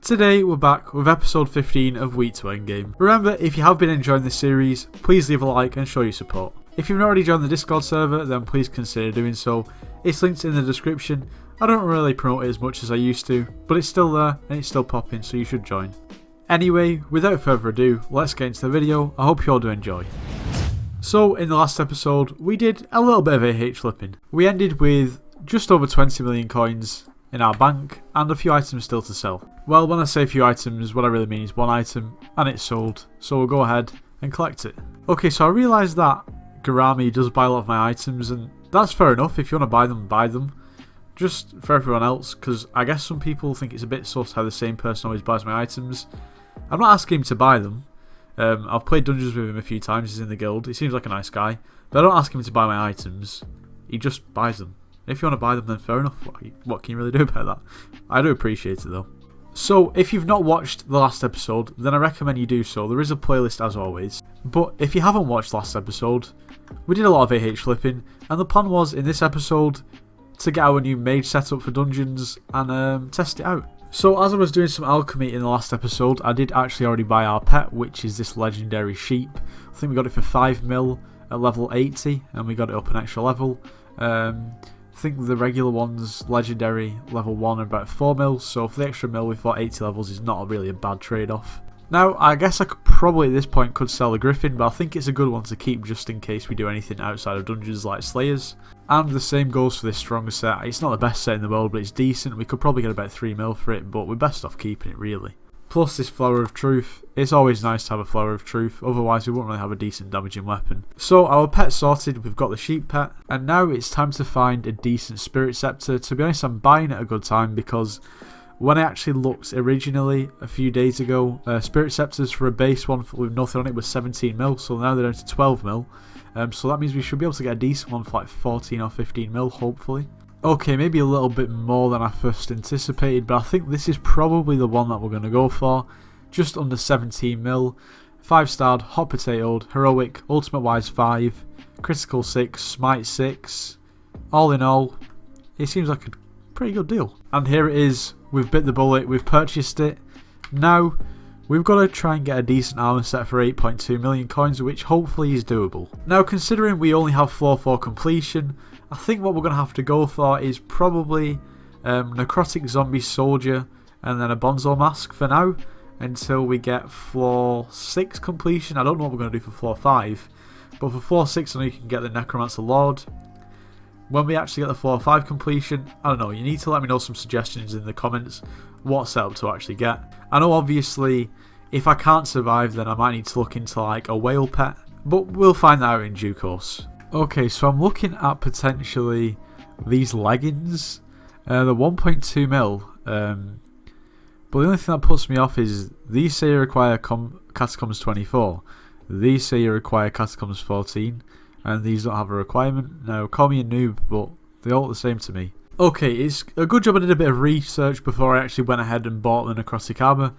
Today we're back with episode 15 of Week to Endgame. Remember, if you have been enjoying this series, please leave a like and show your support. If you've not already joined the Discord server, then please consider doing so. It's linked in the description. I don't really promote it as much as I used to, but it's still there and it's still popping, so you should join. Anyway, without further ado, let's get into the video. I hope you all do enjoy. So, in the last episode, we did a little bit of AH flipping. We ended with just over 20 million coins in our bank and a few items still to sell. Well, when I say a few items, what I really mean is one item and it's sold, so we'll go ahead and collect it. Okay, so I realised that Garami does buy a lot of my items, and that's fair enough. If you want to buy them. Just for everyone else, because I guess some people think it's a bit sus how the same person always buys my items. I'm not asking him to buy them. I've played dungeons with him a few times, he's in the guild, he seems like a nice guy, but I don't ask him to buy my items, he just buys them. If you want to buy them, then fair enough, what can you really do about that? I do appreciate it though. So, if you've not watched the last episode, then I recommend you do so. There is a playlist as always. But if you haven't watched last episode, we did a lot of AH flipping, and the plan was in this episode to get our new mage setup for dungeons and test it out. So as I was doing some alchemy in the last episode, I did actually already buy our pet, which is this legendary sheep. I think we got it for 5 mil at level 80, and we got it up an extra level. I think the regular one's legendary level 1 are about 4 mil, so for the extra mil we thought 80 levels is not really a bad trade-off. Now, I guess I could probably at this point could sell the Griffin, but I think it's a good one to keep just in case we do anything outside of dungeons like Slayers. And the same goes for this stronger set. It's not the best set in the world, but it's decent. We could probably get about 3 mil for it, but we're best off keeping it really. Plus this Flower of Truth. It's always nice to have a Flower of Truth, otherwise we won't really have a decent damaging weapon. So our pet sorted, we've got the sheep pet, and now it's time to find a decent Spirit Scepter. To be honest, I'm buying at a good time because when I actually looked originally a few days ago, Spirit Scepters for a base one with nothing on it was 17 mil, so now they're down to 12 mil. So that means we should be able to get a decent one for like 14 or 15 mil, hopefully. Okay, maybe a little bit more than I first anticipated, but I think this is probably the one that we're going to go for. Just under 17 mil, 5-starred, hot potatoed, heroic, ultimate wise 5, critical 6, smite 6. All in all, it seems like a pretty good deal. And here it is, we've bit the bullet, we've purchased it. Now, we've got to try and get a decent armor set for 8.2 million coins, which hopefully is doable. Now, considering we only have floor 4 completion, I think what we're going to have to go for is probably Necrotic Zombie Soldier and then a Bonzo Mask for now, until we get floor 6 completion. I don't know what we're going to do for floor 5, but for floor 6 I know you can get the Necromancer Lord. When we actually get the floor 5 completion, I don't know, you need to let me know some suggestions in the comments what setup to actually get. I know obviously if I can't survive then I might need to look into like a whale pet, but we'll find that out in due course. Okay, so I'm looking at potentially these leggings. They're 1.2 mil, but the only thing that puts me off is these say you require Catacombs 24, these say you require Catacombs 14, and these don't have a requirement. Now, call me a noob, but they're all the same to me. Okay, it's a good job I did a bit of research before I actually went ahead and bought the Necrotic Armor.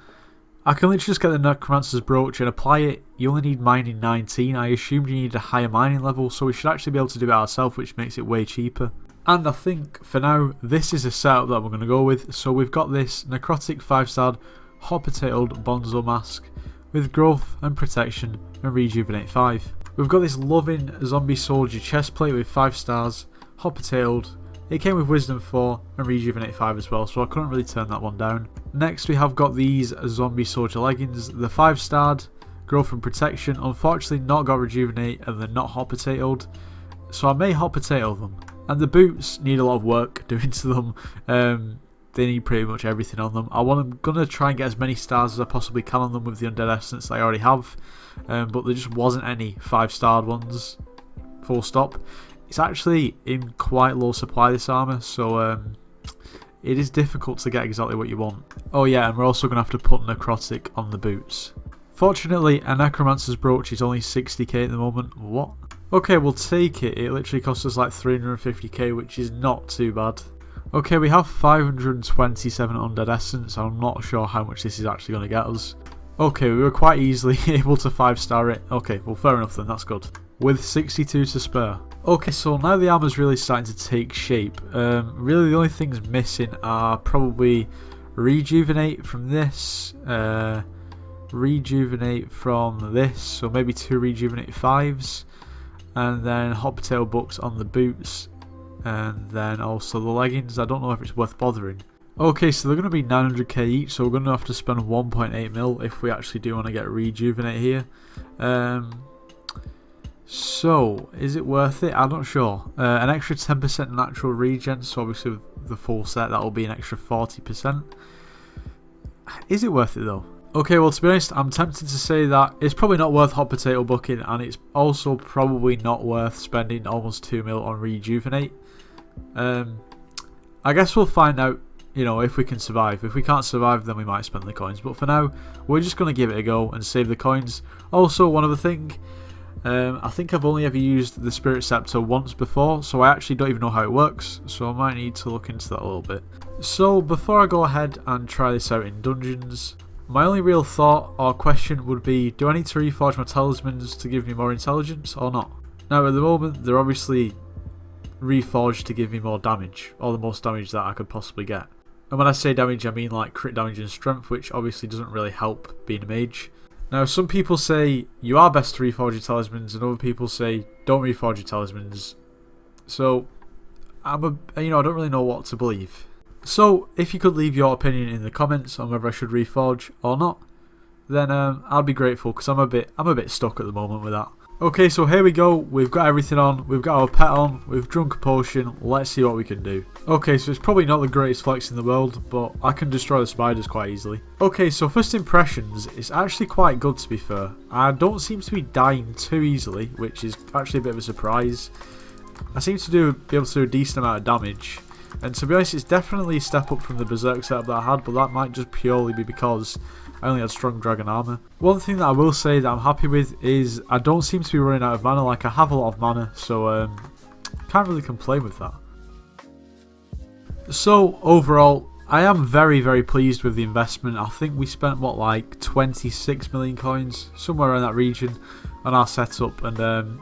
I can literally just get the Necromancer's Brooch and apply it. You only need mining 19. I assumed you need a higher mining level, so we should actually be able to do it ourselves, which makes it way cheaper. And I think, for now, this is a setup that we're going to go with. So we've got this Necrotic 5-starred hot potatoed Bonzo Mask with growth and protection and rejuvenate 5. We've got this loving Zombie Soldier chestplate with 5 stars, hot potatoed. It came with Wisdom 4 and Rejuvenate 5 as well, so I couldn't really turn that one down. Next we have got these Zombie Soldier leggings, the 5-starred, Growth and Protection. Unfortunately not got Rejuvenate and they're not hot potatoed, so I may hot potato them. And the boots need a lot of work doing to them. They need pretty much everything on them. I'm going to try and get as many stars as I possibly can on them with the Undead Essence I already have, but there just wasn't any 5-starred ones, full stop. It's actually in quite low supply, this armour, so it is difficult to get exactly what you want. Oh yeah, and we're also going to have to put Necrotic on the boots. Fortunately, a Necromancer's Brooch is only 60k at the moment. What? Okay, we'll take it. It literally cost us like 350k, which is not too bad. Okay, we have 527 Undead Essence. I'm not sure how much this is actually going to get us. Okay, we were quite easily able to 5-star it. Okay, well fair enough then, that's good. With 62 to spare. Okay, so now the armor's really starting to take shape. Really the only things missing are probably rejuvenate from this, rejuvenate from this, so maybe 2 rejuvenate 5s, and then hot potato books on the boots, and then also the leggings. I don't know if it's worth bothering. Okay, so they're going to be 900k each, so we're going to have to spend 1.8 mil if we actually do want to get rejuvenate here. So, is it worth it? I'm not sure. An extra 10% natural regen, so obviously with the full set that will be an extra 40%. Is it worth it though? Okay, well to be honest, I'm tempted to say that it's probably not worth hot potato booking, and it's also probably not worth spending almost 2 mil on rejuvenate. I guess we'll find out, you know, if we can survive. If we can't survive, then we might spend the coins, but for now we're just going to give it a go and save the coins. Also, one other thing, I think I've only ever used the spirit scepter once before, so I actually don't even know how it works, so I might need to look into that a little bit. So before I go ahead and try this out in dungeons, my only real thought or question would be, do I need to reforge my talismans to give me more intelligence or not? Now at the moment they're obviously reforged to give me more damage, or the most damage that I could possibly get. And when I say damage, I mean like crit damage and strength, which obviously doesn't really help being a mage. Now some people say you are best to reforge your talismans, and other people say don't reforge your talismans. So I don't really know what to believe. So if you could leave your opinion in the comments on whether I should reforge or not, then I'd be grateful, because I'm a bit stuck at the moment with that. Okay, so here we go. We've got everything on. We've got our pet on. We've drunk a potion. Let's see what we can do. Okay, so it's probably not the greatest flex in the world, but I can destroy the spiders quite easily. Okay, so first impressions, it's actually quite good to be fair. I don't seem to be dying too easily, which is actually a bit of a surprise. I seem to be able to do a decent amount of damage. And to be honest, it's definitely a step up from the berserk setup that I had, but that might just purely be because I only had strong dragon armor. One thing that I will say that I'm happy with is I don't seem to be running out of mana. Like, I have a lot of mana, so can't really complain with that. So overall, I am very, very pleased with the investment. I think we spent what, like 26 million coins, somewhere around that region, on our setup, and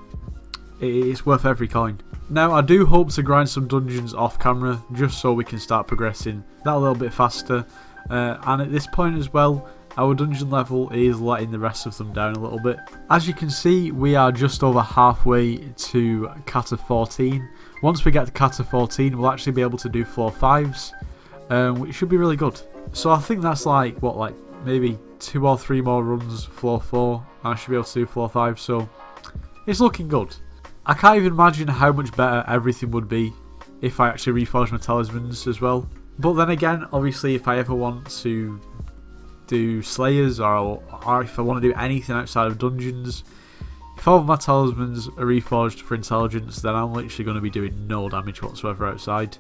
it's worth every coin. Now I do hope to grind some dungeons off camera, just so we can start progressing that a little bit faster, and at this point as well, our dungeon level is letting the rest of them down a little bit. As you can see, we are just over halfway to Kata 14. Once we get to Kata 14, we'll actually be able to do floor 5s, which should be really good. So I think that's like, what, like maybe 2 or 3 more runs floor 4, and I should be able to do floor 5, so it's looking good. I can't even imagine how much better everything would be if I actually reforged my talismans as well. But then again, obviously if I ever want to do slayers, or if I want to do anything outside of dungeons, if all of my talismans are reforged for intelligence, then I'm literally going to be doing no damage whatsoever outside.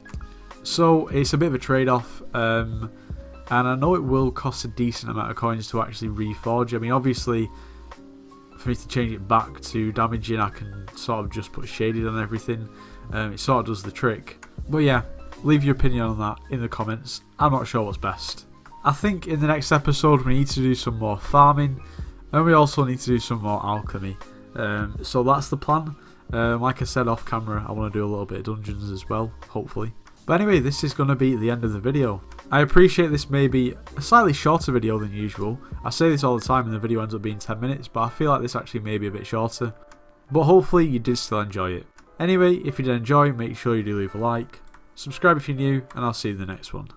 So it's a bit of a trade-off, and I know it will cost a decent amount of coins to actually reforge. I mean, obviously, for me to change it back to damaging, I can sort of just put shaded on everything. It sort of does the trick. But yeah, leave your opinion on that in the comments. I'm not sure what's best. I think in the next episode we need to do some more farming, and we also need to do some more alchemy. So that's the plan. Like I said off camera, I want to do a little bit of dungeons as well, hopefully. But anyway, this is going to be the end of the video. I appreciate this may be a slightly shorter video than usual. I say this all the time and the video ends up being 10 minutes, but I feel like this actually may be a bit shorter. But hopefully you did still enjoy it. Anyway, if you did enjoy, make sure you do leave a like, subscribe if you're new, and I'll see you in the next one.